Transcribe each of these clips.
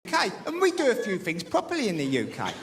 UK, and we do a few things properly in the UK.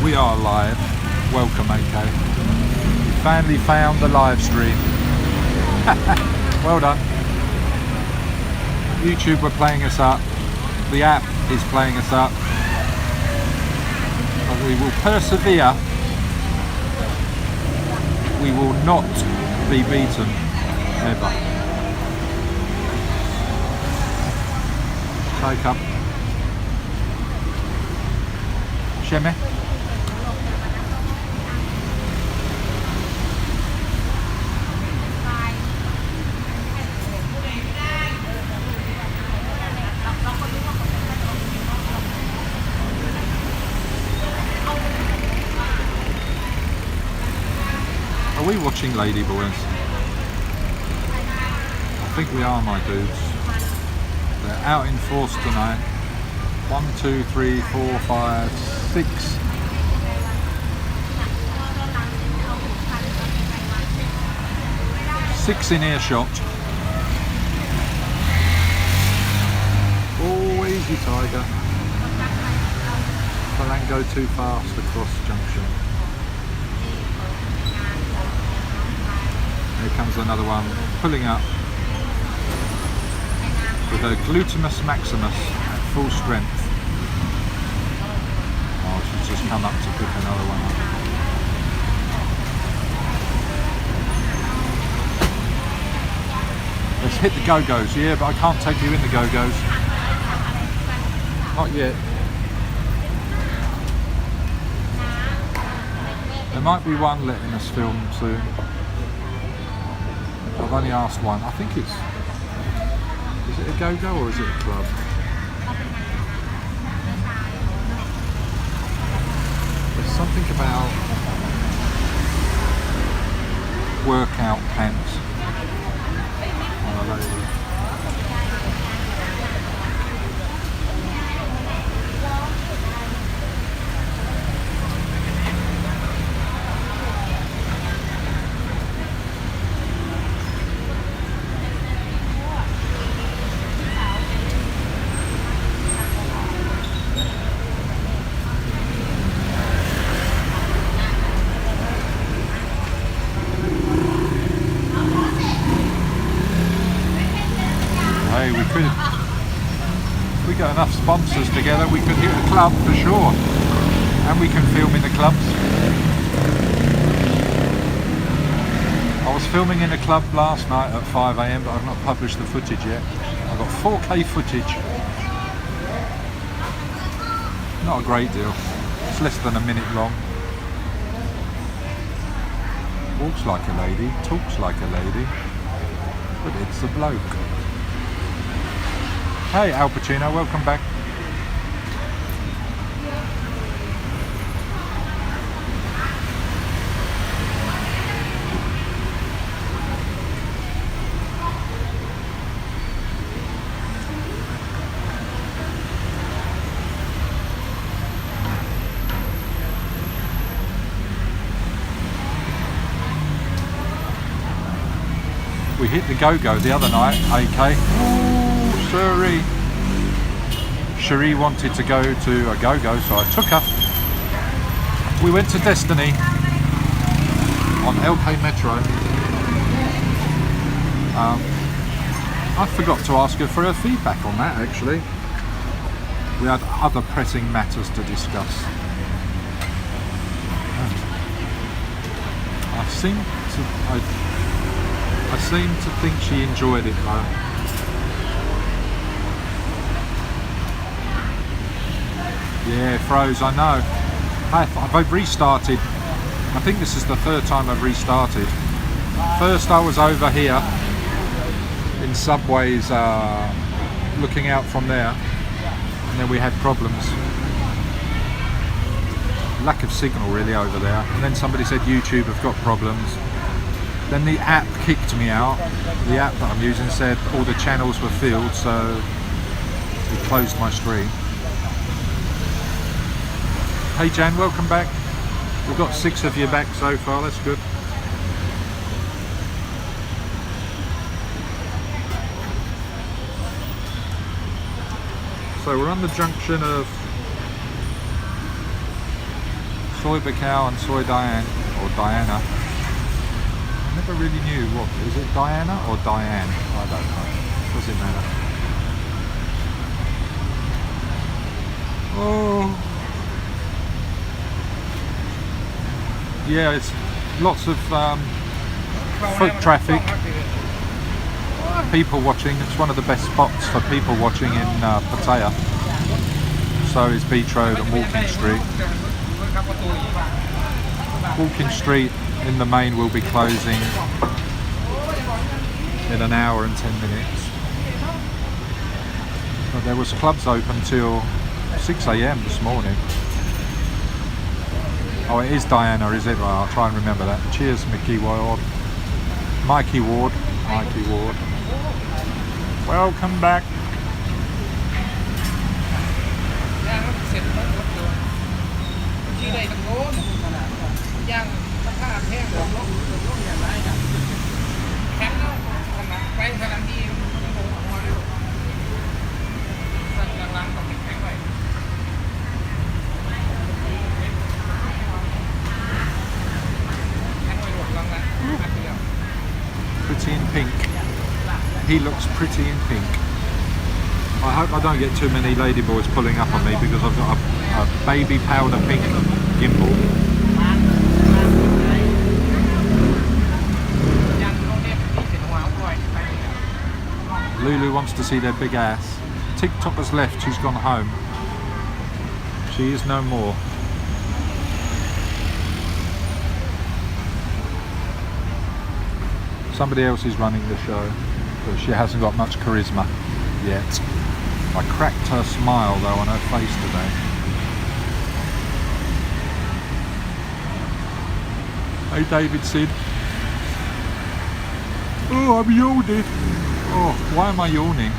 We are live. Welcome, AK. You finally found the live stream. Well done. YouTube were playing us up. The app is playing us up. But we will persevere. We will not be beaten. Ever. Take up. Shemmy. Are we watching Lady Boys? I think we are, my dudes. They're out in force tonight. 1, 2, 3, 4, 5, 6. 6 in earshot. Oh, easy, Tiger. Don't go too fast across junction. Here comes another one, pulling up with her glutamus maximus at full strength. Oh, she's just come up to pick another one up. Let's hit the go-go's, yeah, but I can't take you in the go-go's. Not yet. There might be one letting us film soon. I've only asked one. I think it's... Is it a go-go or is it a club? There's something about workout pants on a lady. sponsors together, we could hit a club for sure. And we can film in the clubs. I was filming in a club last night at 5 AM, but I've not published the footage yet. I've got 4K footage. Not a great deal. It's less than a minute long. Walks like a lady, talks like a lady, but it's a bloke. Hey Al Pacino, welcome back. We hit the go-go the other night, AK. Ooh, sorry. Cherie wanted to go to a go-go, so I took her. We went to Destiny on LK Metro. I forgot to ask her for her feedback on that, actually. We had other pressing matters to discuss. I seem to think she enjoyed it though. Yeah, froze, I know. I've restarted. I think this is the third time I've restarted. First I was over here in Subways looking out from there, and then we had problems. Lack of signal really over there, and then somebody said YouTube have got problems. Then the app kicked me out. The app that I'm using said all the channels were filled, so it closed my stream. Hey Jan, welcome back. We've got 6 of you back so far, that's good. So we're on the junction of Soy Bacau and Soy Diane, or Diana. I never really knew what, is it Diana or Diane? I don't know. Does it matter? Oh. Yeah, it's lots of foot traffic, people watching. It's one of the best spots for people watching in Pattaya. So is Beach Road and Walking Street. Walking Street in the main will be closing in an hour and 10 minutes. But there was clubs open till 6 AM this morning. Oh, it is Diana, is it? Well, I'll try and remember that. Cheers, Mickey Ward. Mikey Ward. Mikey Ward. Welcome back. Pretty in pink. He looks pretty in pink. I hope I don't get too many ladyboys pulling up on me because I've got a baby powder pink gimbal. Lulu wants to see their big ass. TikTok has left, she's gone home. She is no more. Somebody else is running the show, but she hasn't got much charisma yet. I cracked her smile though on her face today. Hey David Sid. Oh, I'm yawning. Oh, why am I yawning?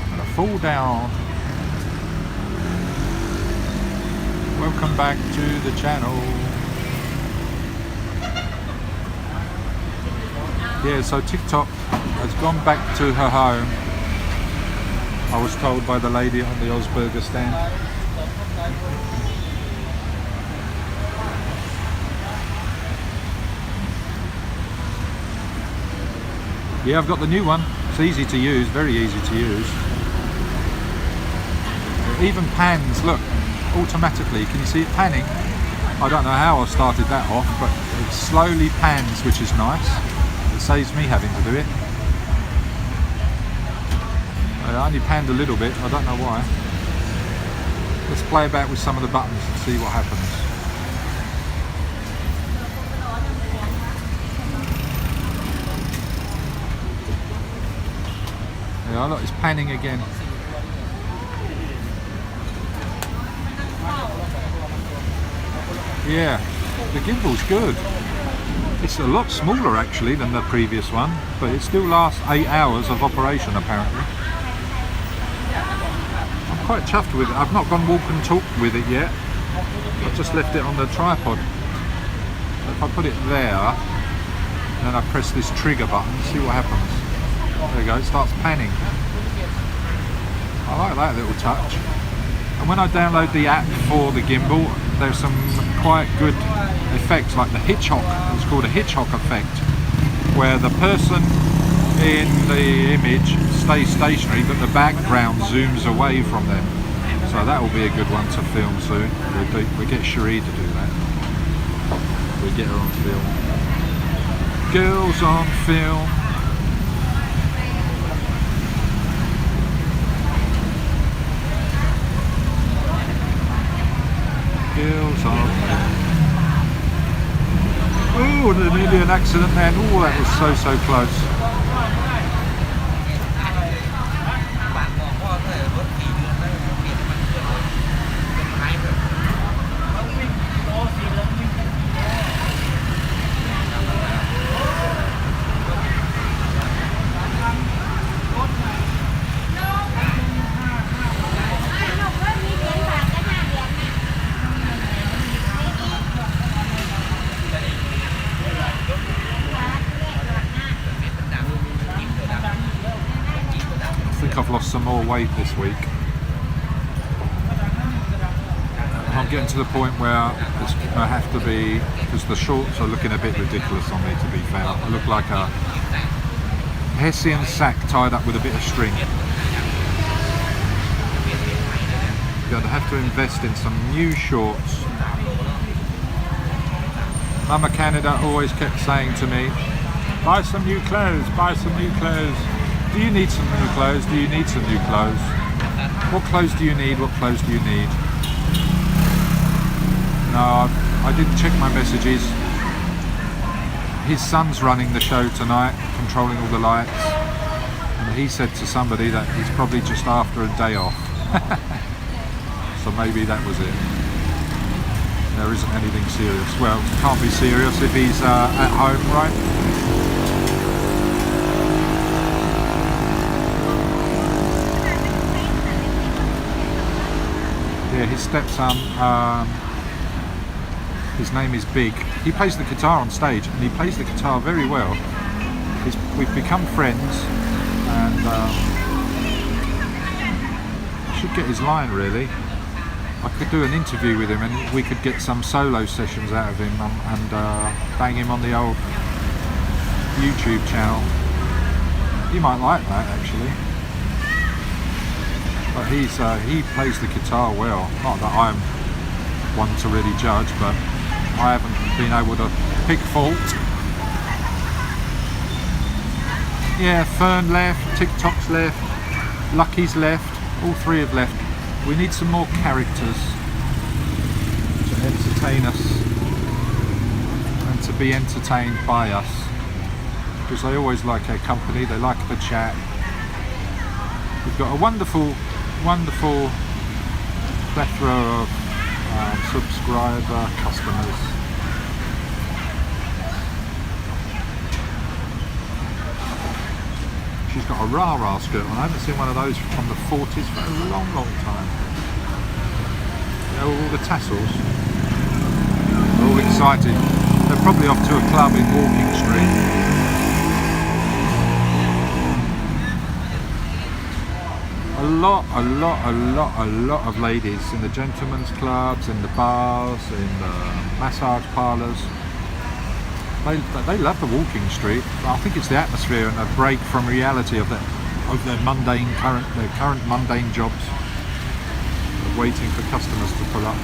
I'm gonna fall down. Welcome back to the channel. Yeah, so TikTok has gone back to her home. I was told by the lady on the Osburger stand. Yeah, I've got the new one. It's easy to use, very easy to use. It even pans, look, automatically. Can you see it panning? I don't know how I started that off, but it slowly pans, which is nice. It saves me having to do it. I only panned a little bit, I don't know why. Let's play about with some of the buttons and see what happens. Yeah, look, it's panning again. Yeah, the gimbal's good. It's a lot smaller actually than the previous one, but it still lasts 8 hours of operation apparently. I'm quite chuffed with it. I've not gone walk and talk with it yet. I've just left it on the tripod. So if I put it there, and then I press this trigger button, see what happens. There you go, it starts panning. I like that little touch. And when I download the app for the gimbal, there's some quite good effects, like the Hitchcock. It's called a Hitchcock effect, where the person in the image stays stationary, but the background zooms away from them. So that will be a good one to film soon. We get Cherie to do that. We get her on film. Girls on film. Girls on film. Oh, nearly an accident then. Oh, that was so close. I've lost some more weight this week. I'm getting to the point where I have to be, because the shorts are looking a bit ridiculous on me, to be fair. I look like a Hessian sack tied up with a bit of string. Going to have to invest in some new shorts. Mama Canada always kept saying to me, buy some new clothes, buy some new clothes. Do you need some new clothes? Do you need some new clothes? What clothes do you need? What clothes do you need? No, I didn't check my messages. His son's running the show tonight, controlling all the lights. And he said to somebody that he's probably just after a day off. So maybe that was it. There isn't anything serious. Well, it can't be serious if he's at home, right? Yeah, his stepson, his name is Big. He plays the guitar on stage, and he plays the guitar very well. We've become friends, and I should get his line really. I could do an interview with him, and we could get some solo sessions out of him, and bang him on the old YouTube channel. You might like that actually. But he plays the guitar well. Not that I'm one to really judge, but I haven't been able to pick fault. Yeah, Fern left, TikTok's left, Lucky's left, all three have left. We need some more characters to entertain us and to be entertained by us, because they always like our company, they like the chat. We've got a wonderful plethora of subscriber customers. She's got a rah-rah skirt on. I haven't seen one of those from the 40s for a long time. You know, all the tassels. They're all excited. They're probably off to a club in Walking Street. A lot of ladies in the gentlemen's clubs, in the bars, in the massage parlours. They love the walking street. I think it's the atmosphere and a break from reality of their current mundane jobs, of waiting for customers to pull up.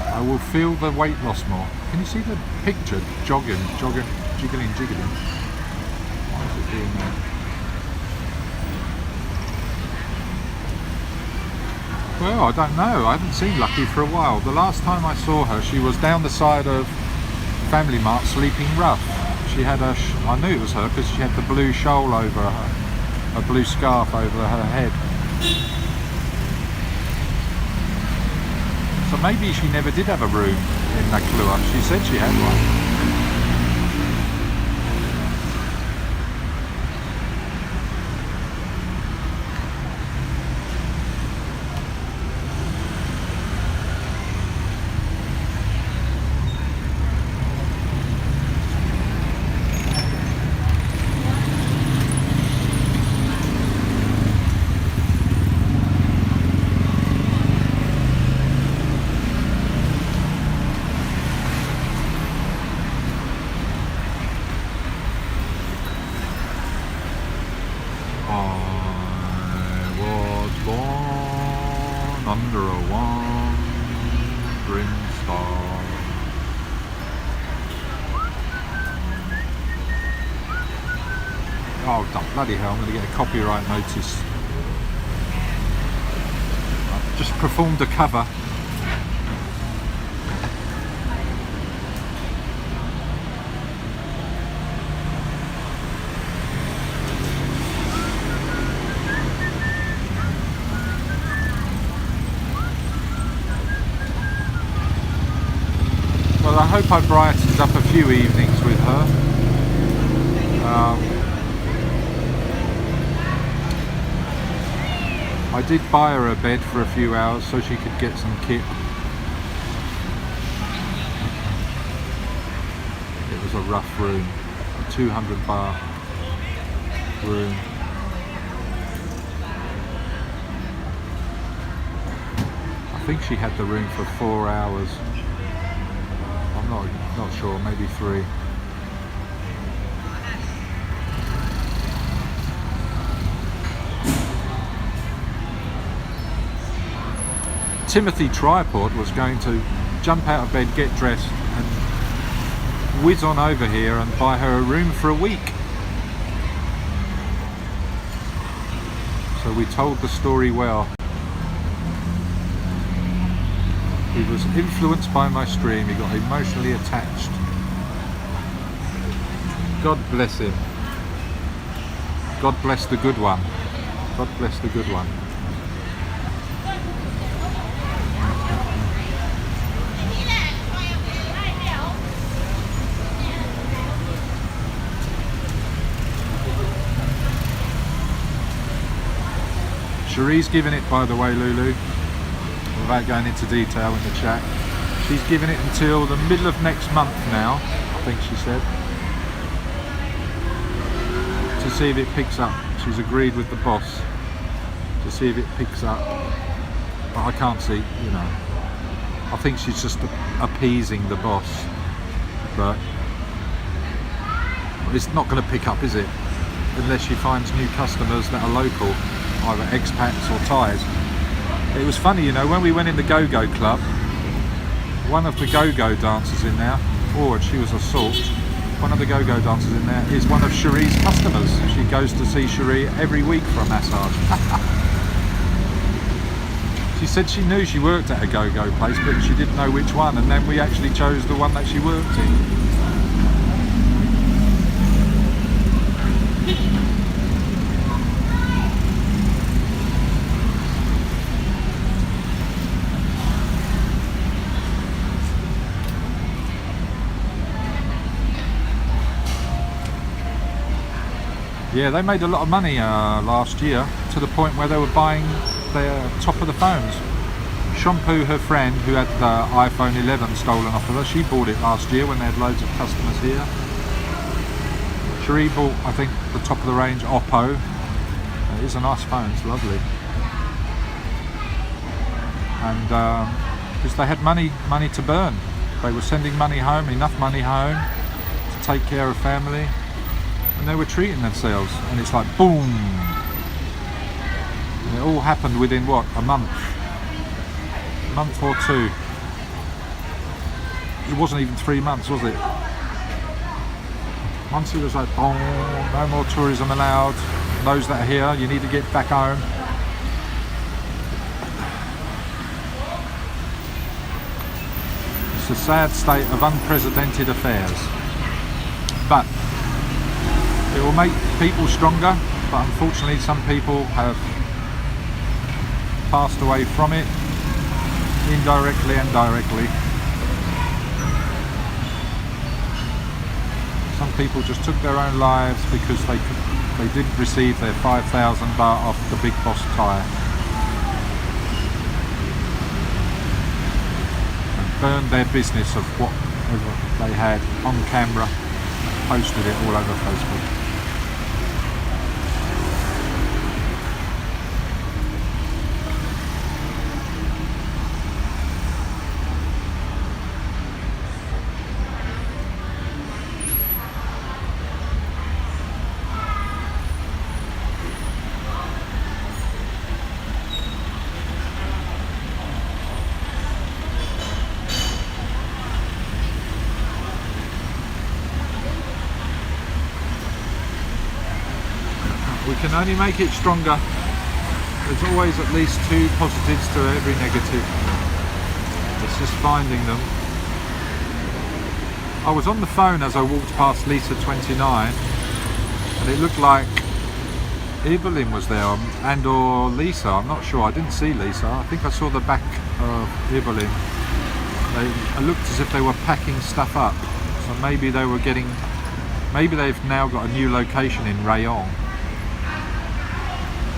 I will feel the weight loss more. Can you see the picture? Jogging, jiggling. What is it doing there? Well, I don't know. I haven't seen Lucky for a while. The last time I saw her, she was down the side of Family Mart sleeping rough. She had I knew it was her because she had the blue shawl over her, a blue scarf over her head. So maybe she never did have a room in Naklua. She said she had one. Under a wandering star. Oh bloody hell, I'm going to get a copyright notice. I've just performed a cover. Well, I hope I brightened up a few evenings with her. I did buy her a bed for a few hours so she could get some kit. It was a rough room, a 200 baht room. I think she had the room for 4 hours. Not sure, maybe 3. Timothy Tripod was going to jump out of bed, get dressed and whiz on over here and buy her a room for a week. So we told the story well. He was influenced by my stream, he got emotionally attached. God bless him. God bless the good one. God bless the good one. Cherie's giving it, by the way, Lulu. Without going into detail in the chat, she's given it until the middle of next month now, I think she said, to see if it picks up. She's agreed with the boss to see if it picks up, but I can't see, you know. I think she's just appeasing the boss, but it's not going to pick up, is it? Unless she finds new customers that are local, either expats or Thais. It was funny, you know, when we went in the Go-Go Club, one of the Go-Go dancers in there, and she was a salt, one of the Go-Go dancers in there is one of Cherie's customers. She goes to see Cherie every week for a massage. She said she knew she worked at a Go-Go place, but she didn't know which one, and then we actually chose the one that she worked in. Yeah, they made a lot of money last year, to the point where they were buying their top of the phones. Shampoo, her friend, who had the iPhone 11 stolen off of her, she bought it last year when they had loads of customers here. Cherie bought, I think, the top of the range Oppo. It is a nice phone, it's lovely. And because they had money to burn. They were sending money home, enough money home to take care of family. And they were treating themselves. And it's like, boom! And it all happened within, what, a month? A month or two. It wasn't even 3 months, was it? Once it was like, boom, no more tourism allowed. Those that are here, you need to get back home. It's a sad state of unprecedented affairs. But it will make people stronger, but unfortunately some people have passed away from it, indirectly and directly. Some people just took their own lives because they didn't receive their 5,000 baht off the big boss Thai. And burned their business of whatever they had on camera, posted it all over Facebook. We can only make it stronger. There's always at least 2 positives to every negative. It's just finding them. I was on the phone as I walked past Lisa 29 and it looked like Evelyn was there and or Lisa, I'm not sure, I didn't see Lisa. I think I saw the back of Evelyn. It looked as if they were packing stuff up. So maybe they were maybe they've now got a new location in Rayong.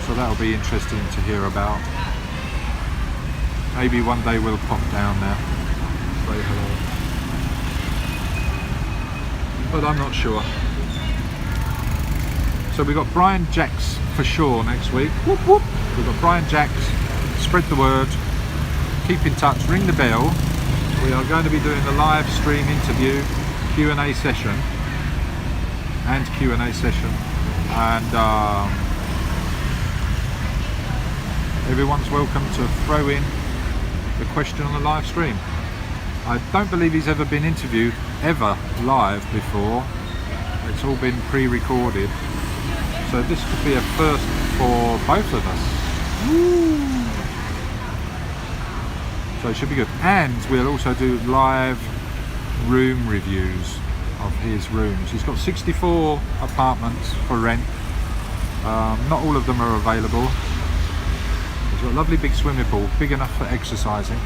So that'll be interesting to hear about. Maybe one day we'll pop down there, say hello. But I'm not sure. So we've got Brian Jacks for sure next week. Whoop whoop. We've got Brian Jacks. Spread the word. Keep in touch. Ring the bell. We are going to be doing a live stream interview, Q&A session, and everyone's welcome to throw in the question on the live stream. I don't believe he's ever been interviewed ever live before. It's all been pre-recorded. So this could be a first for both of us. Woo! So it should be good. And we'll also do live room reviews of his rooms. He's got 64 apartments for rent. Not all of them are available. He's got a lovely big swimming pool, big enough for exercising.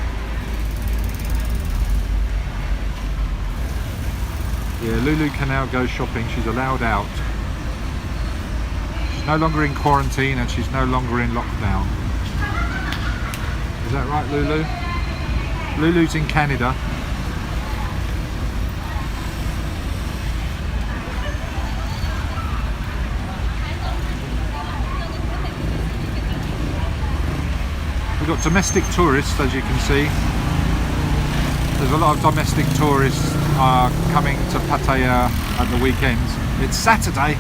Yeah, Lulu can now go shopping. She's allowed out. She's no longer in quarantine and she's no longer in lockdown. Is that right, Lulu? Lulu's in Canada. We've got domestic tourists, as you can see. There's a lot of domestic tourists coming to Pattaya at the weekends. It's Saturday.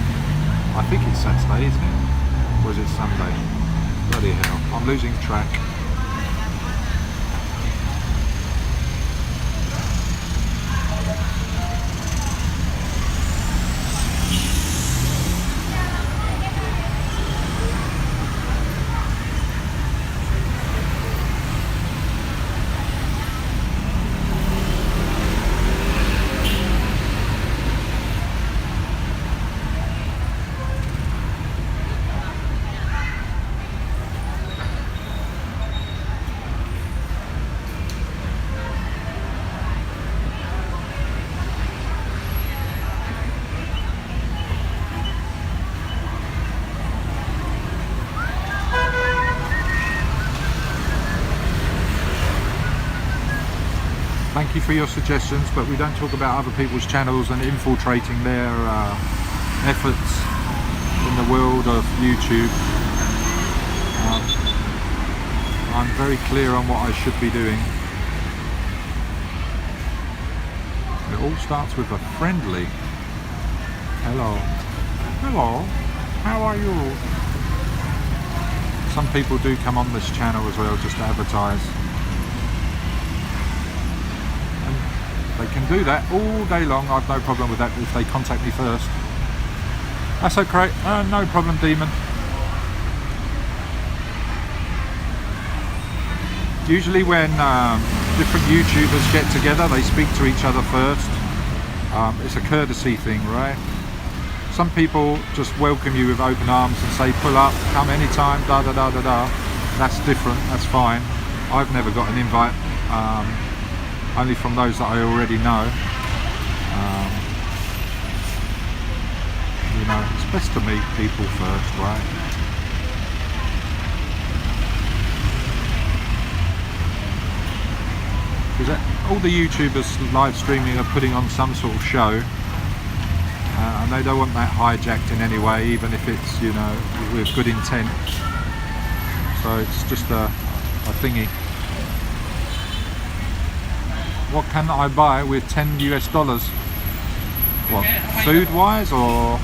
I think it's Saturday, isn't it? Or is it Sunday? Bloody hell, I'm losing track. Thank you for your suggestions, but we don't talk about other people's channels and infiltrating their efforts in the world of YouTube. I'm very clear on what I should be doing. It all starts with a friendly hello. Hello, how are you? Some people do come on this channel as well just to advertise. And they can do that all day long. I've no problem with that if they contact me first. That's okay, no problem, Demon. Usually when different YouTubers get together, they speak to each other first. It's a courtesy thing, right? Some people just welcome you with open arms and say, pull up, come anytime, da da da da da. That's different, that's fine. I've never got an invite, only from those that I already know. You know, it's best to meet people first, right? Because all the YouTubers live streaming are putting on some sort of show, and they don't want that hijacked in any way, even if it's, you know, with good intent. So it's just a thingy. What can I buy with 10 US dollars? What, food wise, or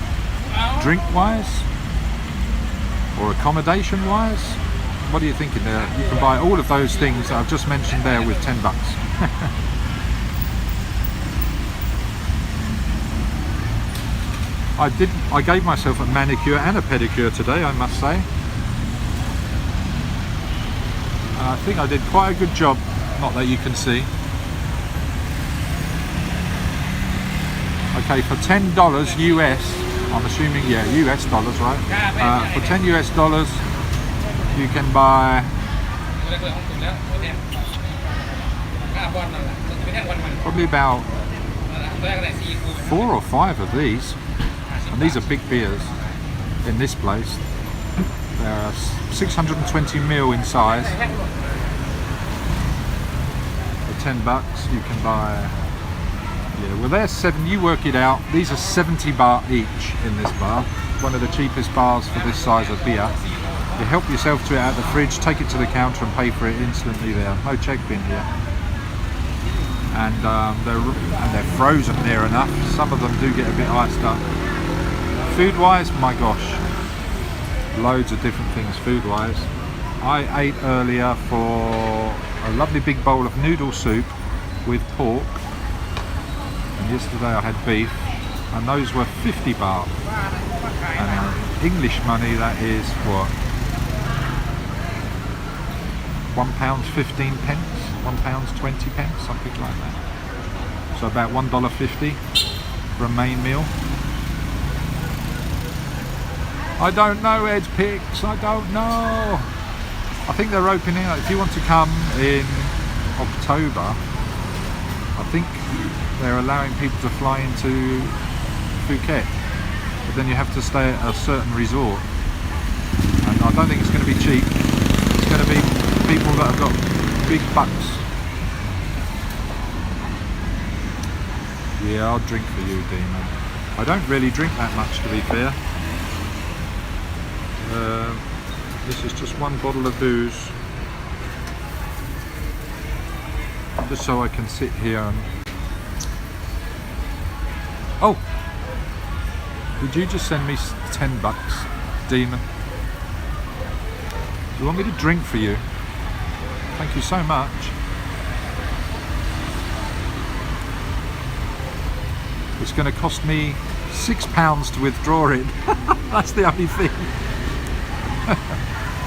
drink wise, or accommodation wise? What are you thinking there? You can buy all of those things that I've just mentioned there with 10 bucks. I gave myself a manicure and a pedicure today, I must say. And I think I did quite a good job, not that you can see. Okay, for $10 US, I'm assuming, yeah, US dollars, right? For 10 US dollars, you can buy probably about 4 or 5 of these, and these are big beers in this place. They're 620 ml in size. For 10 bucks you can buy, yeah, well they're 7, you work it out, these are 70 baht each in this bar, one of the cheapest bars for this size of beer. You help yourself to it out of the fridge, take it to the counter and pay for it instantly there. No check bin here. And they're frozen near enough. Some of them do get a bit iced up. Food wise, my gosh, loads of different things food wise. I ate earlier for a lovely big bowl of noodle soup with pork, and yesterday I had beef, and those were 50 baht. And English money, that is what, £1.15, £1.20, something like that. So about $1.50 for a main meal. I don't know, Ed Picks, I don't know. I think they're opening, if you want to come in October, I think they're allowing people to fly into Phuket, but then you have to stay at a certain resort, and I don't think it's going to be cheap. It's going to be people that have got big bucks. Yeah, I'll drink for you, Demon. I don't really drink that much, to be fair. This is just one bottle of booze, just so I can sit here and... Oh! Did you just send me 10 bucks, Demon? Do you want me to drink for you? Thank you so much. It's going to cost me £6 to withdraw it. That's the only thing.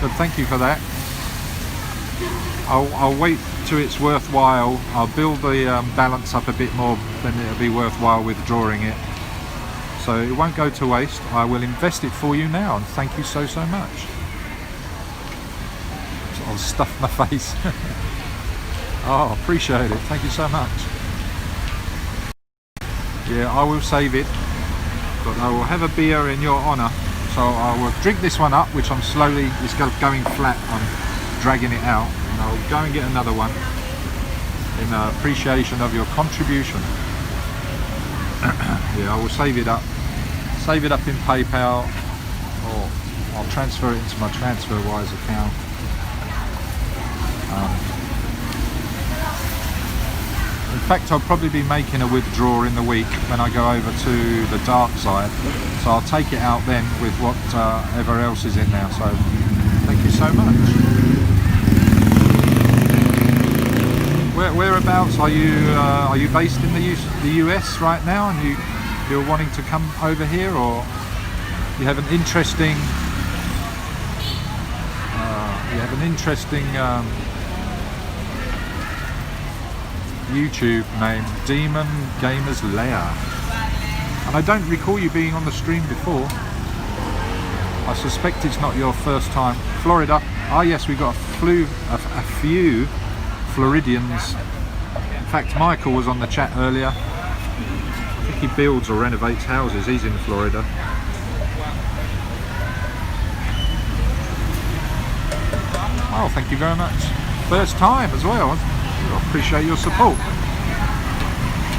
But thank you for that. I'll wait till it's worthwhile. I'll build the balance up a bit more, then it'll be worthwhile withdrawing it. So it won't go to waste. I will invest it for you now, and thank you so much. So I'll stuff my face. Oh, appreciate it. Thank you so much. Yeah, I will save it, but I will have a beer in your honour. So I will drink this one up, which I'm slowly, it's going flat, I'm dragging it out, and I'll go and get another one in appreciation of your contribution. Yeah, I will save it up. save it up in PayPal, or I'll transfer it into my TransferWise account. In fact, I'll probably be making a withdrawal in the week when I go over to the dark side, so I'll take it out then with whatever else is in there. So thank you so much. Whereabouts are you? Are you based in the US right now, and you're wanting to come over here, or you have an interesting YouTube name, Demon Gamers Lair, and I don't recall you being on the stream before. I suspect it's not your first time. Florida. Ah yes, we got a few Floridians. In fact, Michael was on the chat earlier. I think he builds or renovates houses. He's in Florida. Oh, thank you very much. First time as well. I appreciate your support.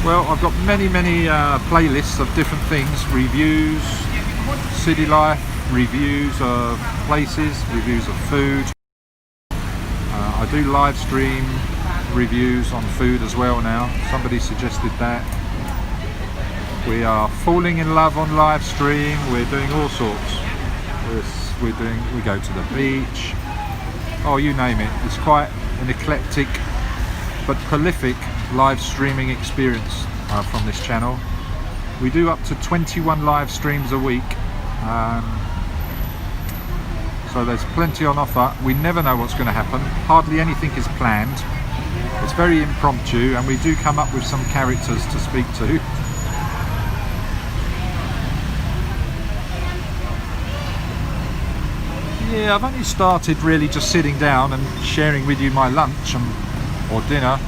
Well, I've got many playlists of different things, reviews, city life, reviews of places, reviews of food. I do live stream reviews on food as well now. Somebody suggested that. We are falling in love on live stream. We're doing all sorts. We go to the beach. Oh, you name it. It's quite an eclectic but prolific live streaming experience from this channel. We do up to 21 live streams a week, so there's plenty on offer. We never know what's going to happen. Hardly anything is planned. It's very impromptu, and we do come up with some characters to speak to. Yeah, I've only started really just sitting down and sharing with you my lunch or dinner,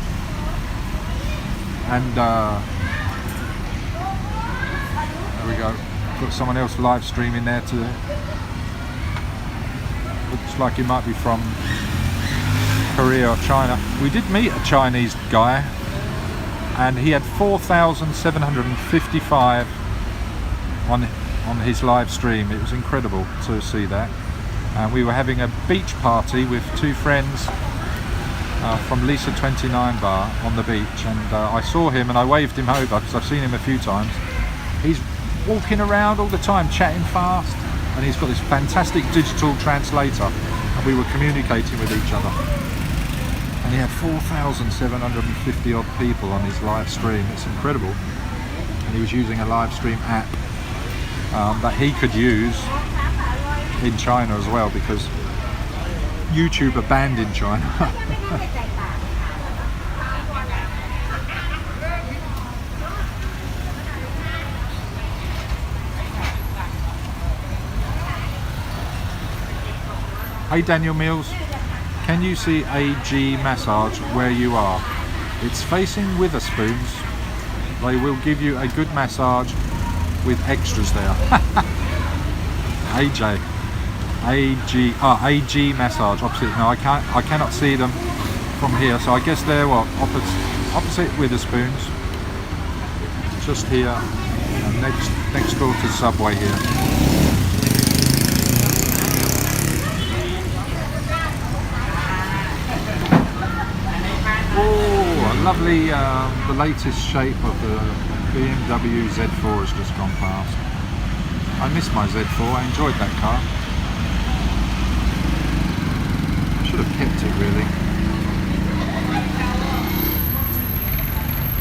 and there we go. Got someone else live streaming there too. Looks like he might be from Korea or China. We did meet a Chinese guy, and he had 4,755 on his live stream. It was incredible to see that. And we were having a beach party with two friends from Lisa 29 bar on the beach, and I saw him and I waved him over because I've seen him a few times. He's walking around all the time chatting fast, and he's got this fantastic digital translator, and we were communicating with each other. And he had 4,750 odd people on his live stream. It's incredible. And he was using a live stream app that he could use in China as well, because YouTube are banned in China. Hey Daniel Mills, can you see AG Massage where you are? It's facing Witherspoons. They will give you a good massage with extras there. AG Massage opposite. No, I cannot see them from here, so I guess they're what, opposite Witherspoons, just here, and next door to Subway here. Oh, lovely! The latest shape of the BMW Z4 has just gone past. I miss my Z4. I enjoyed that car. Should have kept it really.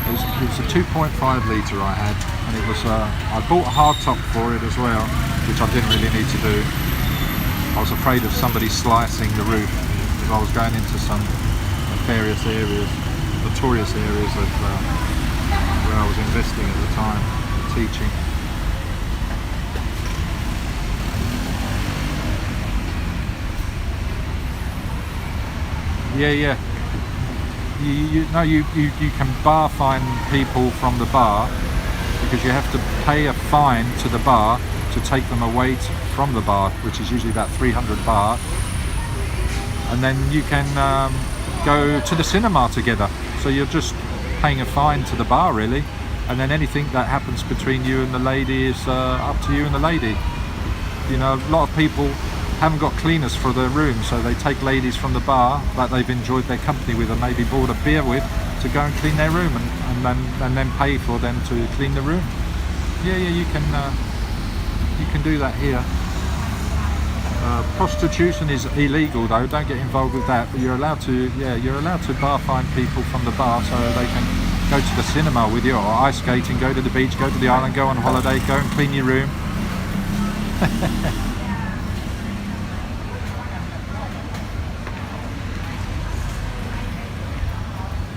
It was a 2.5 litre I had, and it was I bought a hardtop for it as well, which I didn't really need to do. I was afraid of somebody slicing the roof because I was going into some notorious areas of where I was investing at the time, teaching. Yeah. You can bar fine people from the bar, because you have to pay a fine to the bar to take them away from the bar, which is usually about 300 baht, and then you can go to the cinema together. So you're just paying a fine to the bar really, and then anything that happens between you and the lady is up to you and the lady. You know, a lot of people haven't got cleaners for their room, so they take ladies from the bar that they've enjoyed their company with and maybe bought a beer with to go and clean their room, and then pay for them to clean the room. Yeah, you can do that here. Prostitution is illegal though, don't get involved with that, but you're allowed to bar find people from the bar so they can go to the cinema with you, or ice skating, go to the beach, go to the island, go on holiday, go and clean your room.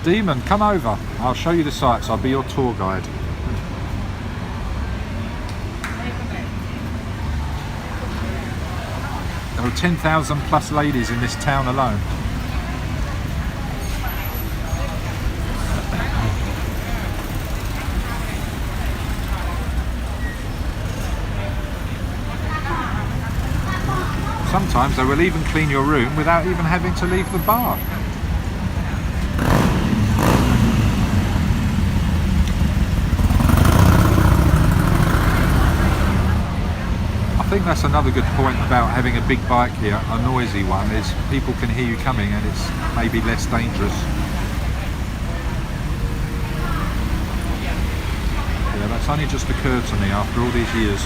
Demon, come over, I'll show you the sights, I'll be your tour guide. There are 10,000 plus ladies in this town alone. Sometimes they will even clean your room without even having to leave the bar. I think that's another good point about having a big bike here, a noisy one, is people can hear you coming and it's maybe less dangerous. Yeah, that's only just occurred to me after all these years.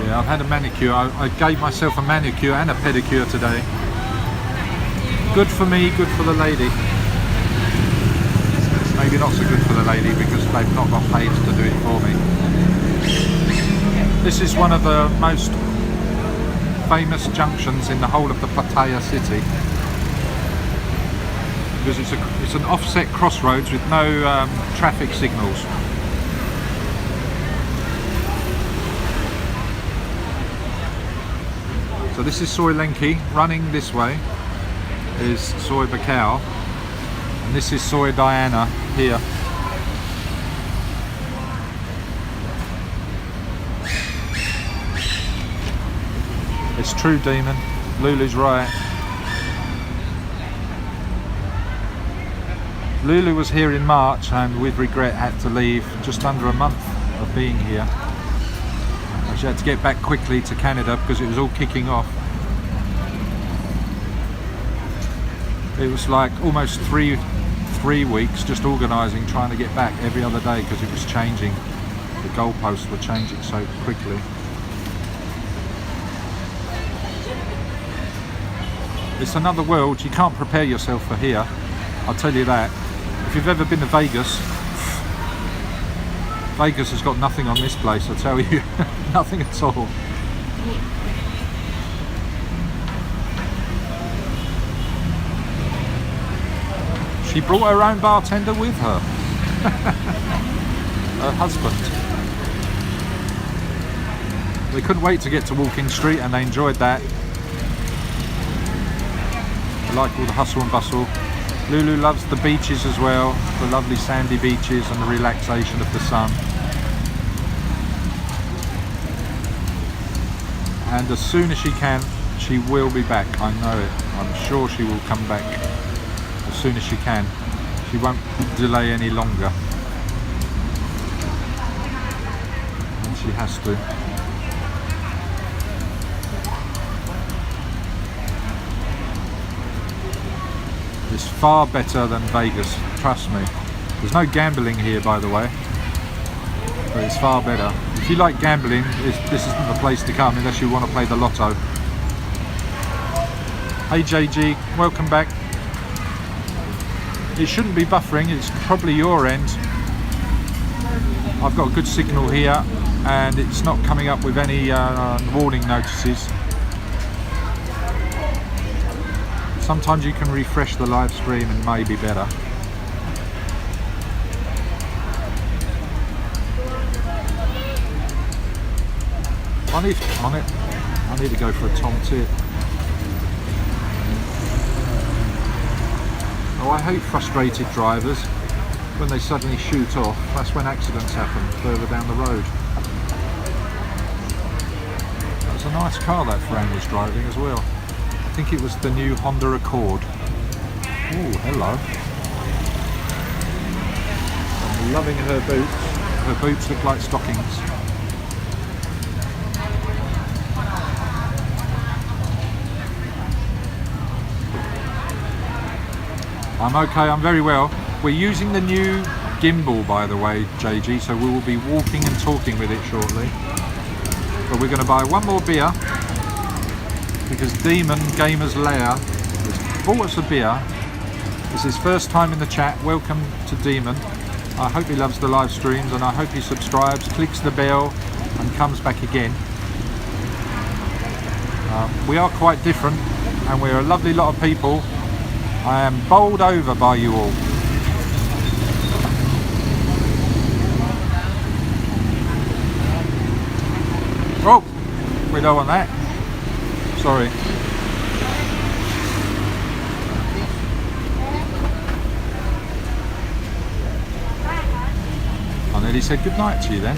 Yeah, I've had a manicure. I gave myself a manicure and a pedicure today. Good for me, good for the lady. Maybe not so good for the lady because they've not got paid to do it for me. This is one of the most famous junctions in the whole of the Pattaya city, because it's an offset crossroads with no traffic signals. So this is Soy Lenki. Running this way is Soy Bacau, and this is Soy Diana here. It's true, Demon. Lulu's right. Lulu was here in March and with regret had to leave just under a month of being here. She had to get back quickly to Canada because it was all kicking off. It was like almost three weeks just organising, trying to get back every other day because it was changing. The goalposts were changing so quickly. It's another world. You can't prepare yourself for here, I'll tell you that. If you've ever been to Vegas, Vegas has got nothing on this place, I tell you. Nothing at all. She brought her own bartender with her. Her husband. They couldn't wait to get to Walking Street and they enjoyed that. They like all the hustle and bustle. Lulu loves the beaches as well, the lovely sandy beaches and the relaxation of the sun. And as soon as she can, she will be back. I know it. I'm sure she will come back as soon as she can. She won't delay any longer. And she has to. It's far better than Vegas, trust me. There's no gambling here, by the way, but it's far better. If you like gambling, this isn't the place to come unless you want to play the lotto. Hey JG, welcome back. It shouldn't be buffering, it's probably your end. I've got a good signal here and it's not coming up with any warning notices. Sometimes you can refresh the live stream and may be better. I need to go for a tom tip. Oh, I hate frustrated drivers when they suddenly shoot off. That's when accidents happen further down the road. That was a nice car that Fran was driving as well. I think it was the new Honda Accord. Oh, hello. I'm loving her boots. Her boots look like stockings. I'm okay, I'm very well. We're using the new gimbal, by the way, JG, so we will be walking and talking with it shortly. But we're going to buy one more beer because Demon Gamer's Lair has bought us a beer. It's his first time in the chat. Welcome to Demon. I hope he loves the live streams and I hope he subscribes, clicks the bell and comes back again. We are quite different and we're a lovely lot of people. I am bowled over by you all. Oh, we don't want that. Sorry. I nearly said good night to you then.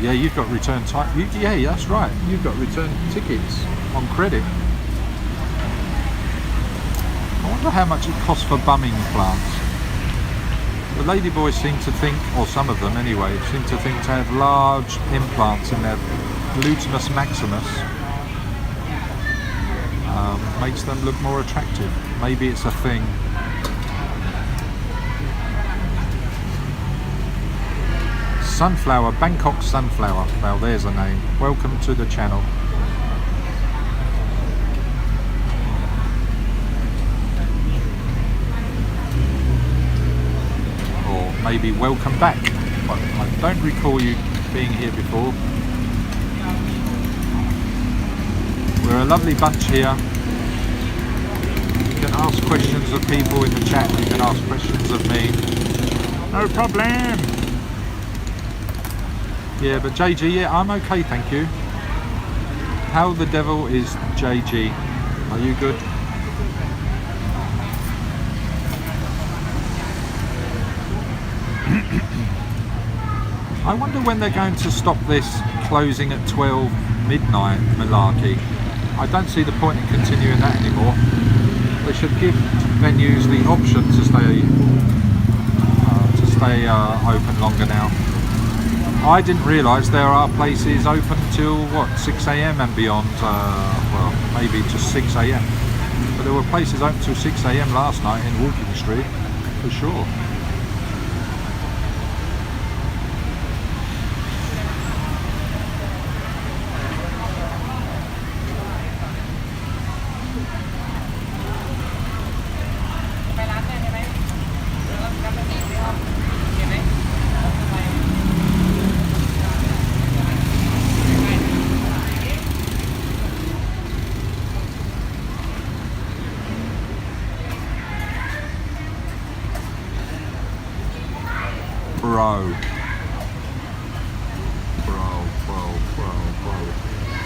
Yeah, you've got return type. Yeah, that's right. You've got return tickets on credit. I wonder how much it costs for bumming plants. The ladyboys seem to think, or some of them anyway, seem to think to have large implants in their gluteus maximus makes them look more attractive. Maybe it's a thing. Sunflower, Bangkok Sunflower. Well, there's a name. Welcome to the channel. Or maybe welcome back. I don't recall you being here before. We're a lovely bunch here. You can ask questions of people in the chat. You can ask questions of me. No problem. Yeah, but JG, yeah, I'm okay, thank you. How the devil is JG? Are you good? I wonder when they're going to stop this closing at 12 midnight malarkey. I don't see the point in continuing that anymore. They should give venues the option to stay open longer now. I didn't realise there are places open till what, 6 AM and beyond. Well, maybe just 6 AM. But there were places open till 6 AM last night in Walking Street, for sure. Bro.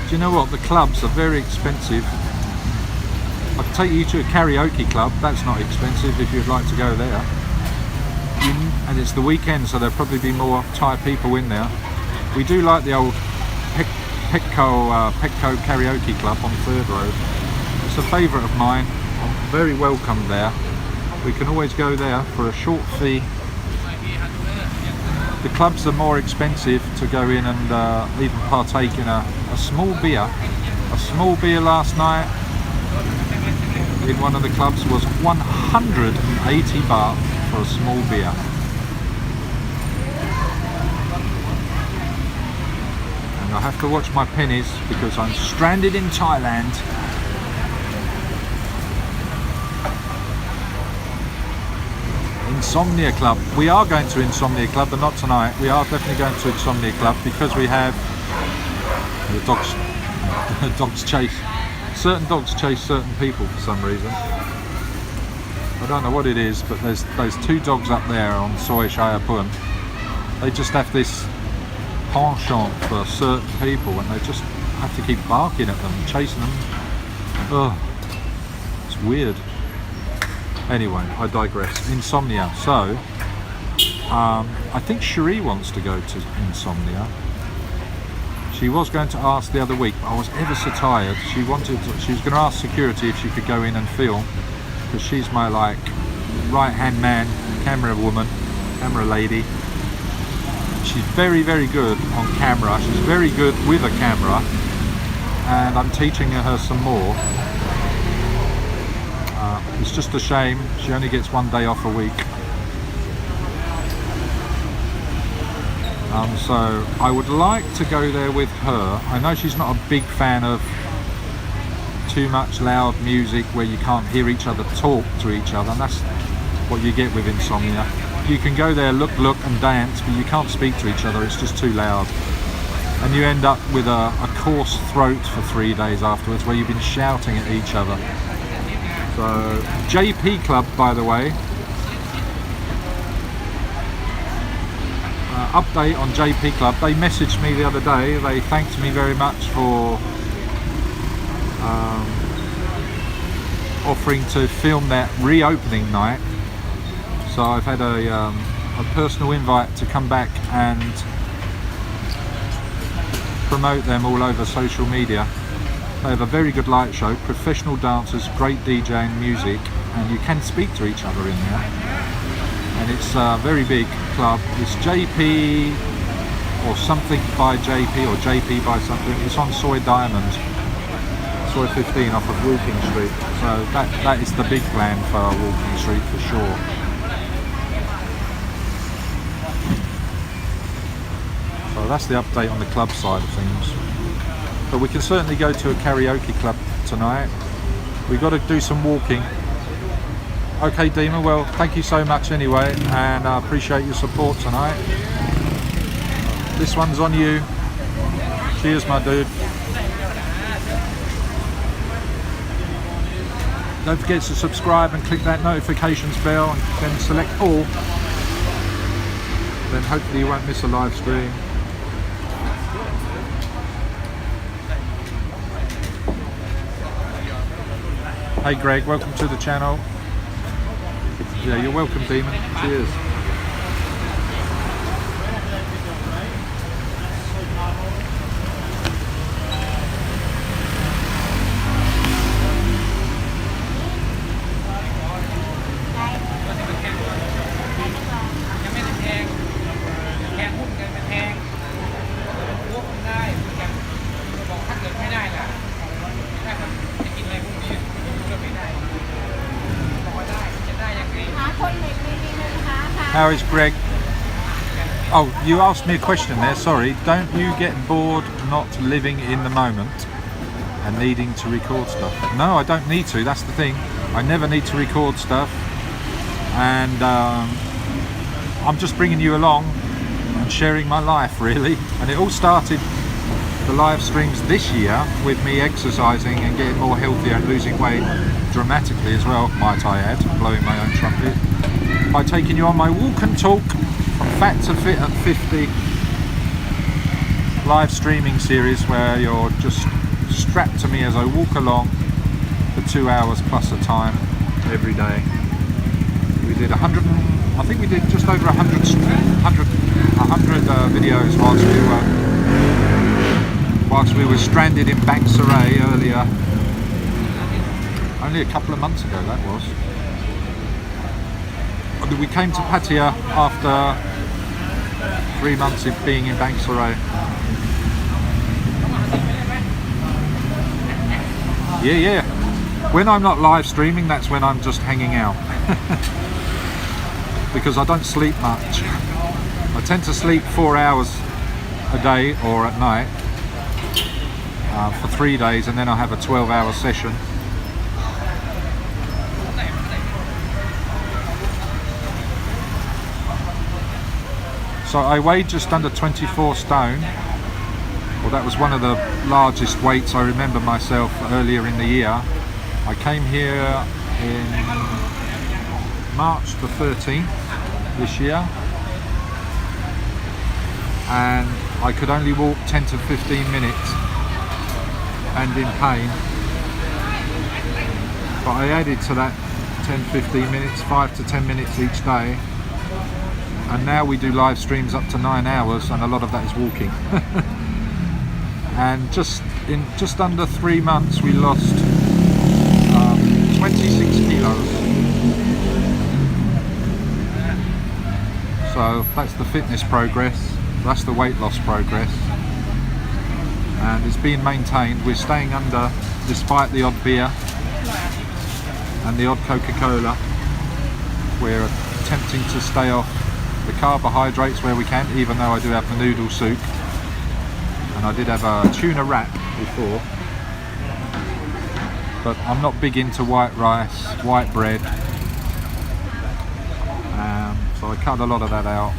Do you know what? The clubs are very expensive. I can take you to a karaoke club. That's not expensive if you'd like to go there. And it's the weekend, so there'll probably be more Thai people in there. We do like the old Petco Karaoke Club on 3rd Road. It's a favourite of mine. I'm very welcome there. We can always go there for a short fee. The clubs are more expensive to go in and even partake in a small beer. A small beer last night in one of the clubs was 180 baht for a small beer. And I have to watch my pennies because I'm stranded in Thailand. Insomnia Club. We are going to Insomnia Club, but not tonight. We are definitely going to Insomnia Club because we have the dogs chase. Certain dogs chase certain people for some reason. I don't know what it is, but there's those 2 dogs up there on Soi Shayapun. They just have this penchant for certain people and they just have to keep barking at them, chasing them. Ugh, it's weird. Anyway, I digress. Insomnia. So, I think Cherie wants to go to Insomnia. She was going to ask the other week, but I was ever so tired. She was going to ask security if she could go in and film, because she's my like right-hand man, camera woman, camera lady. She's very, very good on camera. She's very good with a camera, and I'm teaching her some more. It's just a shame she only gets 1 day off a week. So I would like to go there with her. I know she's not a big fan of too much loud music where you can't hear each other talk to each other, and that's what you get with insomnia. You can go there, look and dance, but you can't speak to each other. It's just too loud, and you end up with a coarse throat for 3 days afterwards where you've been shouting at each other. So JP Club, by the way, update on JP Club. They messaged me the other day. They thanked me very much for offering to film that reopening night. So I've had a personal invite to come back and promote them all over social media. They have a very good light show, professional dancers, great DJing, music, and you can speak to each other in there. And it's a very big club. It's JP or something by JP or JP by something. It's on Soy Diamond, Soy 15 off of Walking Street. So that is the big plan for Walking Street for sure. So that's the update on the club side of things. But we can certainly go to a karaoke club tonight. We've got to do some walking. Okay, Demon, well, thank you so much anyway, and I appreciate your support tonight. This one's on you. Cheers, my dude. Don't forget to subscribe and click that notifications bell and then select all. Then hopefully you won't miss a live stream. Hey Greg, welcome to the channel. Yeah, you're welcome, Demon. Cheers. How is Greg? Oh, you asked me a question there, sorry. Don't you get bored not living in the moment and needing to record stuff? No, I don't need to, that's the thing. I never need to record stuff, and I'm just bringing you along and sharing my life, really. And it all started, the live streams this year, with me exercising and getting more healthier and losing weight dramatically as well, might I add, blowing my own trumpet, by taking you on my walk and talk from Fat to Fit at 50 live streaming series, where you're just strapped to me as I walk along for 2 hours plus a time every day. We did 100, I think we did just over 100 videos whilst we were stranded in Bangsaray earlier. Only a couple of months ago that was. We came to Pattaya after 3 months of being in Bangsaray. Yeah. When I'm not live streaming, that's when I'm just hanging out. Because I don't sleep much. I tend to sleep 4 hours a day or at night for 3 days, and then I have a 12-hour session. So I weighed just under 24 stone. Well, that was one of the largest weights I remember myself earlier in the year. I came here in March the 13th this year, and I could only walk 10 to 15 minutes and in pain. But I added to that 10-15 minutes, 5 to 10 minutes each day. And now we do live streams up to 9 hours, and a lot of that is walking. and in just under 3 months we lost 26 kilos. So that's the fitness progress, that's the weight loss progress, and it's being maintained. We're staying under despite the odd beer and the odd Coca-Cola. We're attempting to stay off the carbohydrates where we can, even though I do have the noodle soup, and I did have a tuna wrap before, but I'm not big into white rice, white bread, so I cut a lot of that out.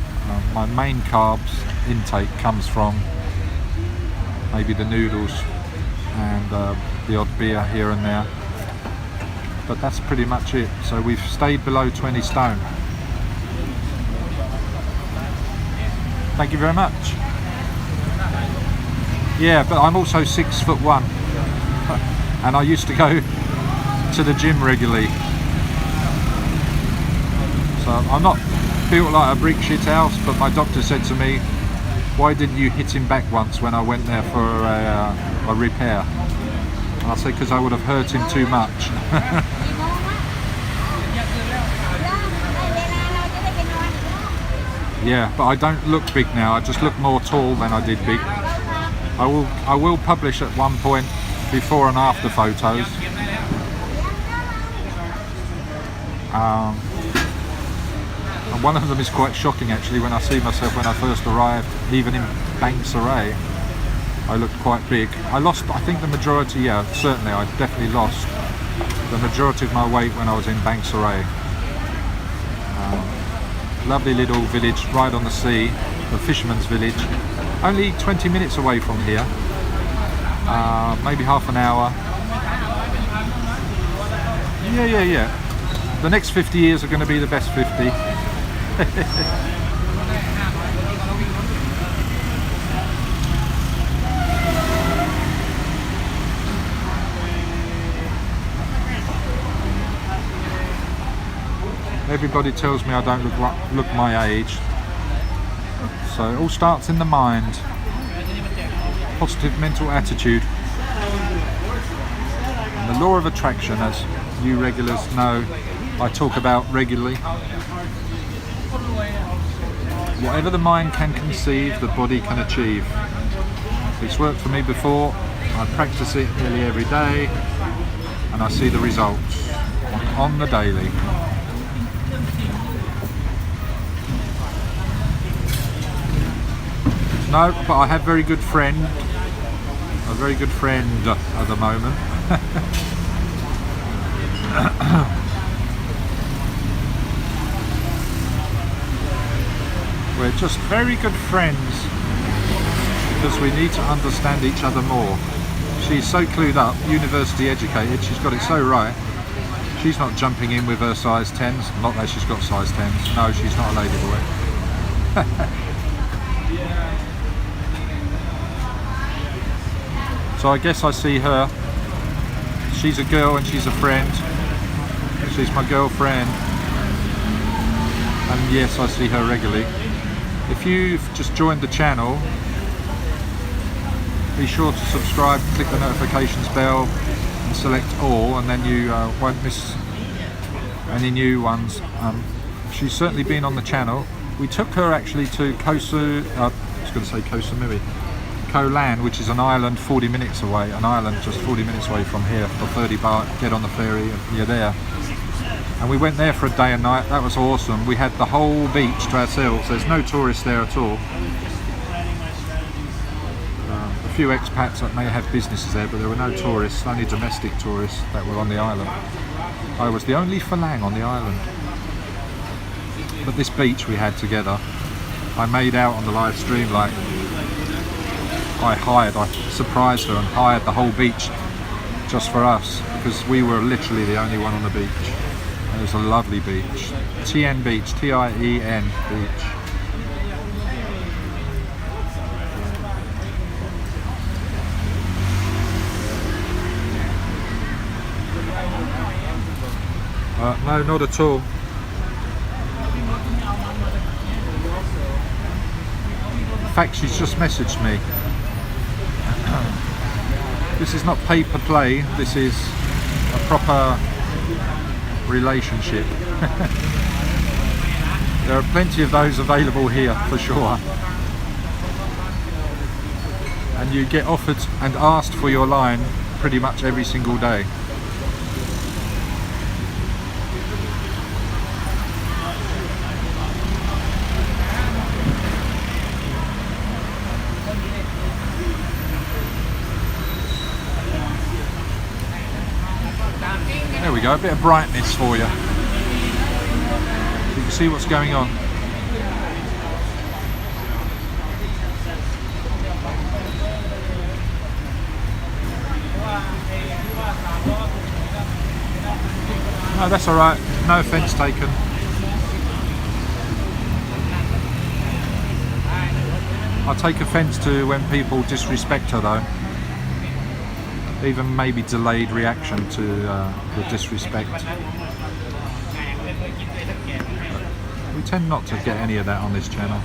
My main carbs intake comes from maybe the noodles and the odd beer here and there, but that's pretty much it. So we've stayed below 20 stone. Thank you very much. Yeah, but I'm also 6'1", and I used to go to the gym regularly, so I'm not built like a brick shit house, but my doctor said to me, why didn't you hit him back once when I went there for a repair? And I said, because I would have hurt him too much. Yeah, but I don't look big now, I just look more tall than I did big. I will publish at one point before and after photos. And one of them is quite shocking actually, when I see myself when I first arrived, even in Banksaray, I looked quite big. I lost, I think the majority, yeah, certainly I definitely lost the majority of my weight when I was in Banksaray. Lovely little village right on the sea, the fisherman's village, only 20 minutes away from here, maybe half an hour. Yeah. The next 50 years are going to be the best 50. Everybody tells me I don't look my age. So it all starts in the mind. Positive mental attitude. And the law of attraction, as you regulars know, I talk about regularly. Whatever the mind can conceive, the body can achieve. It's worked for me before. I practice it nearly every day, and I see the results on the daily. No, but I have a very good friend at the moment. We're just very good friends because we need to understand each other more. She's so clued up, university educated, she's got it so right. She's not jumping in with her size 10s, not that she's got size 10s. No, she's not a ladyboy. So I guess I see her. She's a girl and she's a friend. She's my girlfriend. And yes, I see her regularly. If you've just joined the channel, be sure to subscribe, click the notifications bell and select all, and then you won't miss any new ones. She's certainly been on the channel. We took her actually to Koh Samui, Koh Lan, which is an island 40 minutes away, just 40 minutes away from here. For 30 baht, get on the ferry and you're there. And we went there for a day and night. That was awesome. We had the whole beach to ourselves. There's no tourists there at all. A few expats that may have businesses there, but there were no tourists, only domestic tourists that were on the island. I was the only Falang on the island. But this beach we had together, I made out on the live stream like I surprised her and hired the whole beach just for us, because we were literally the only one on the beach. And it was a lovely beach. Tien Beach, T-I-E-N beach. No, not at all. In fact, she's just messaged me. This is not pay-per-play, this is a proper relationship. There are plenty of those available here for sure. And you get offered and asked for your line pretty much every single day. There we go, a bit of brightness for you. You can see what's going on. No, that's alright, no offence taken. I take offence to when people disrespect her though. Even maybe delayed reaction to the disrespect. But we tend not to get any of that on this channel.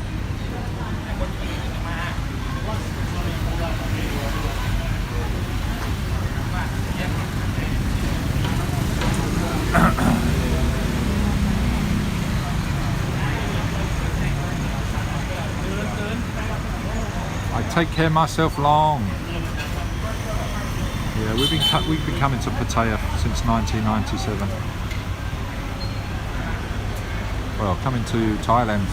I take care of myself long. Yeah, we've been coming to Pattaya since 1997. Well, coming to Thailand.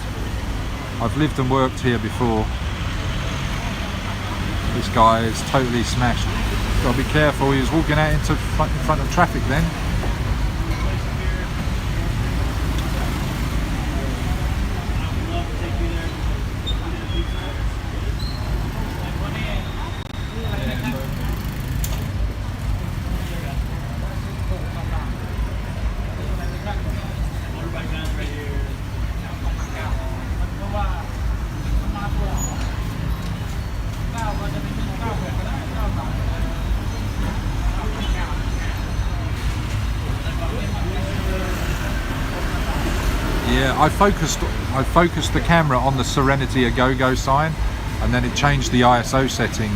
I've lived and worked here before. This guy is totally smashed. Gotta be careful, he was walking out in front of traffic then. Yeah, I focused the camera on the Serenity A Go-Go sign, and then it changed the ISO setting,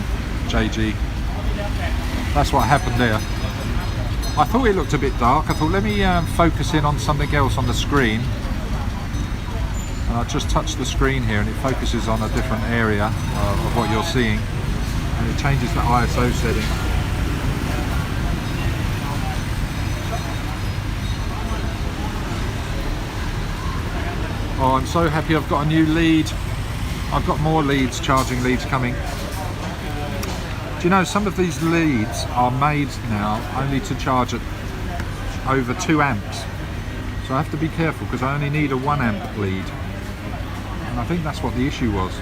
JG. That's what happened there. I thought it looked a bit dark. I thought, let me focus in on something else on the screen. And I just touched the screen here and it focuses on a different area of what you're seeing. And it changes the ISO setting. Oh, I'm so happy I've got a new lead. I've got more leads, charging leads coming. Do you know, some of these leads are made now only to charge at over 2 amps. So I have to be careful because I only need a 1 amp lead. And I think that's what the issue was.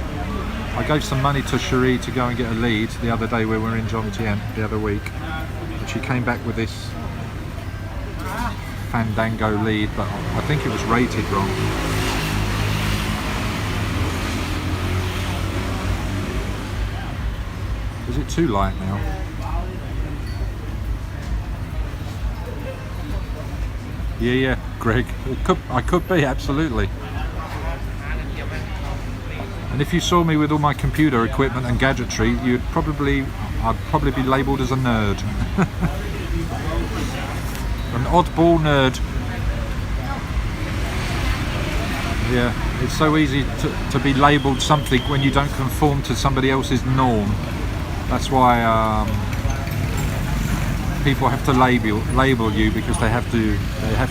I gave some money to Cherie to go and get a lead the other day when we were in Jomtien the other week. And she came back with this Fandango lead, but I think it was rated wrong. Is it too light now? Yeah, Greg. I could be, absolutely. And if you saw me with all my computer equipment and gadgetry, I'd probably be labelled as a nerd. An oddball nerd. Yeah, it's so easy to be labelled something when you don't conform to somebody else's norm. That's why people have to label you, because they have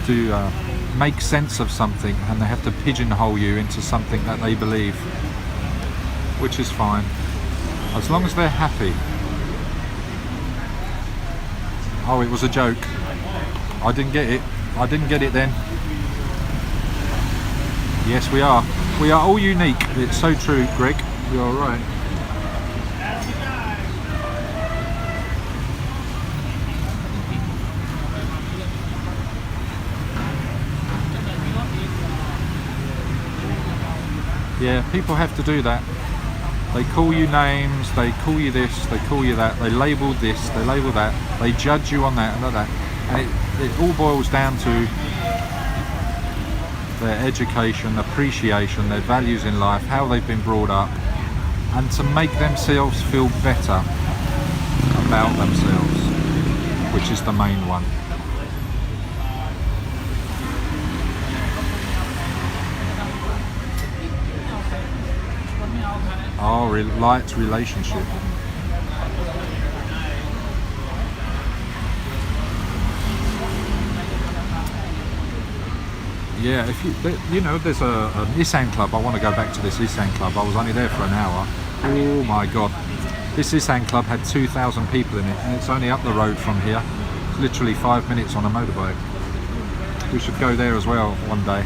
to make sense of something, and they have to pigeonhole you into something that they believe, which is fine as long as they're happy. Oh, it was a joke. I didn't get it then. Yes, we are all unique. It's so true, Greg. You're right. Yeah, people have to do that. They call you names, they call you this, they call you that, they label this, they label that, they judge you on that and that. And it all boils down to their education, appreciation, their values in life, how they've been brought up, and to make themselves feel better. I about themselves, which is the main one. Our light relationship. Yeah, if you know, there's an Isan club. I want to go back to this Isan club. I was only there for an hour. Oh my god. This Isan club had 2,000 people in it, and it's only up the road from here. It's literally 5 minutes on a motorbike. We should go there as well one day.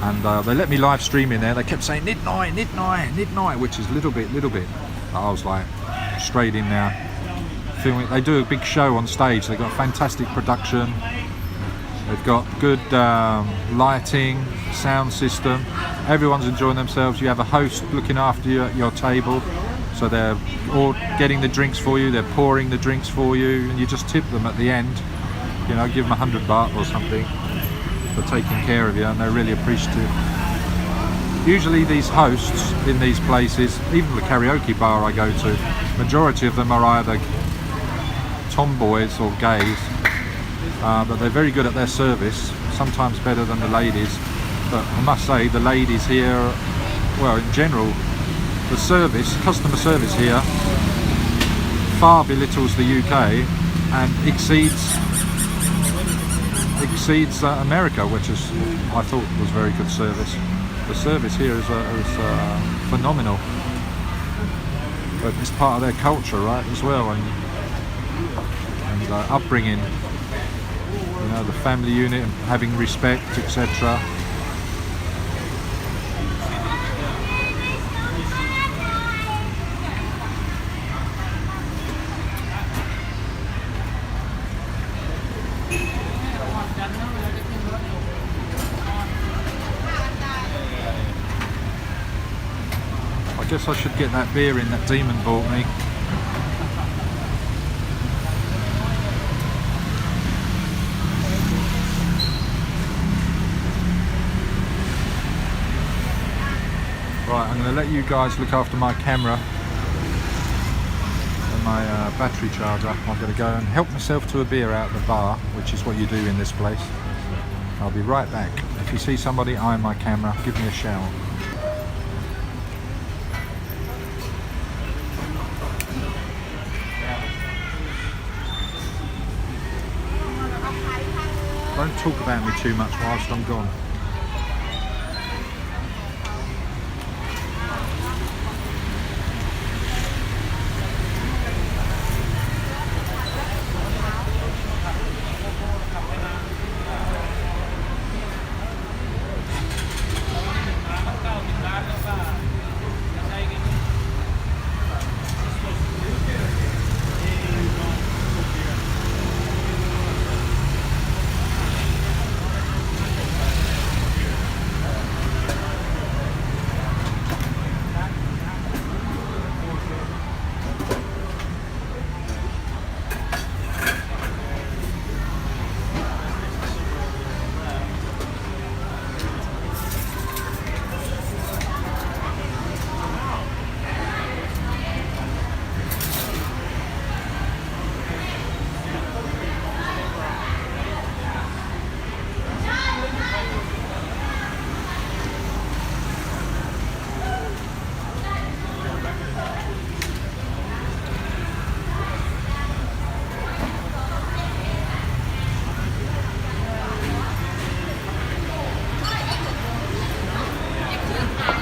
And they let me live stream in there. They kept saying midnight, which is little bit. I was like, straight in now. Filming. They do a big show on stage. They've got fantastic production. They've got good lighting, sound system. Everyone's enjoying themselves. You have a host looking after you at your table. So they're all getting the drinks for you. They're pouring the drinks for you. And you just tip them at the end. You know, give them 100 baht or something for taking care of you. And they're really appreciative. Usually these hosts in these places, even the karaoke bar I go to, majority of them are either tomboys or gays. But they're very good at their service, sometimes better than the ladies. But I must say, the ladies here, well, in general, the service, customer service here, far belittles the UK and exceeds America, which is, I thought, was very good service. The service here is phenomenal. But it's part of their culture, right, as well, and upbringing. You know, the family unit, having respect, etc. I guess I should get that beer in that Demon bought me. Right, I'm going to let you guys look after my camera and my battery charger. I'm going to go and help myself to a beer out of the bar, which is what you do in this place. I'll be right back. If you see somebody eyeing my camera, give me a shout. Don't talk about me too much whilst I'm gone.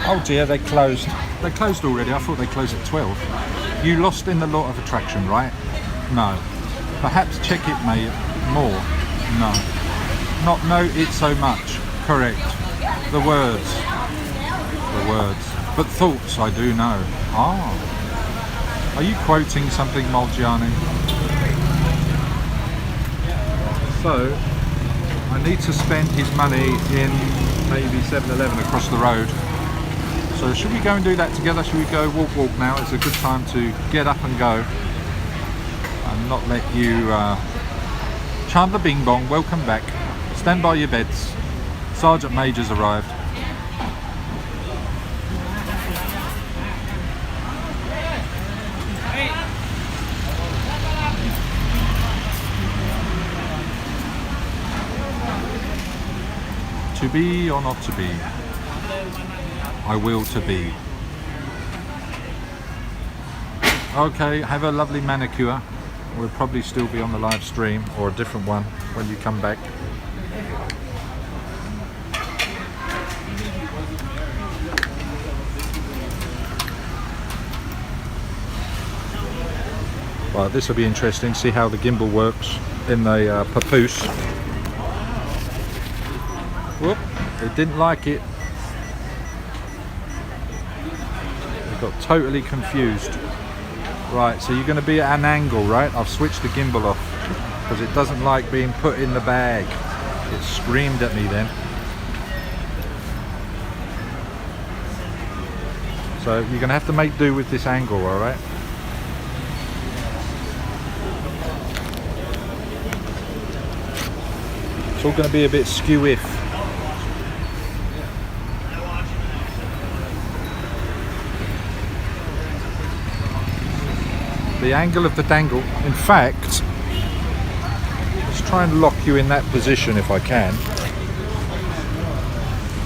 Oh dear, they closed. They closed already. I thought they closed at 12. You lost in the lot of attraction, right? No. Perhaps check it more. No. Not know it so much. Correct. The words. The words. But thoughts I do know. Ah. Are you quoting something, Molgiani? So, I need to spend his money in maybe 7-Eleven across the road. So should we go and do that together? Should we go walk now? It's a good time to get up and go and not let you Chandler Bing Bong, welcome back. Stand by your beds. Sergeant Major's arrived. To be or not to be? I will to be. Okay, have a lovely manicure. We'll probably still be on the live stream, or a different one when you come back. Right, this will be interesting, see how the gimbal works in the papoose. Whoop, it didn't like it. It got totally confused. Right, so you're going to be at an angle, right? I've switched the gimbal off because it doesn't like being put in the bag. It screamed at me then. So you're going to have to make do with this angle, alright? It's all going to be a bit skew-if. The angle of the dangle, in fact, let's try and lock you in that position if I can.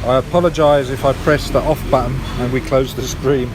I apologise if I press the off button and we close the stream.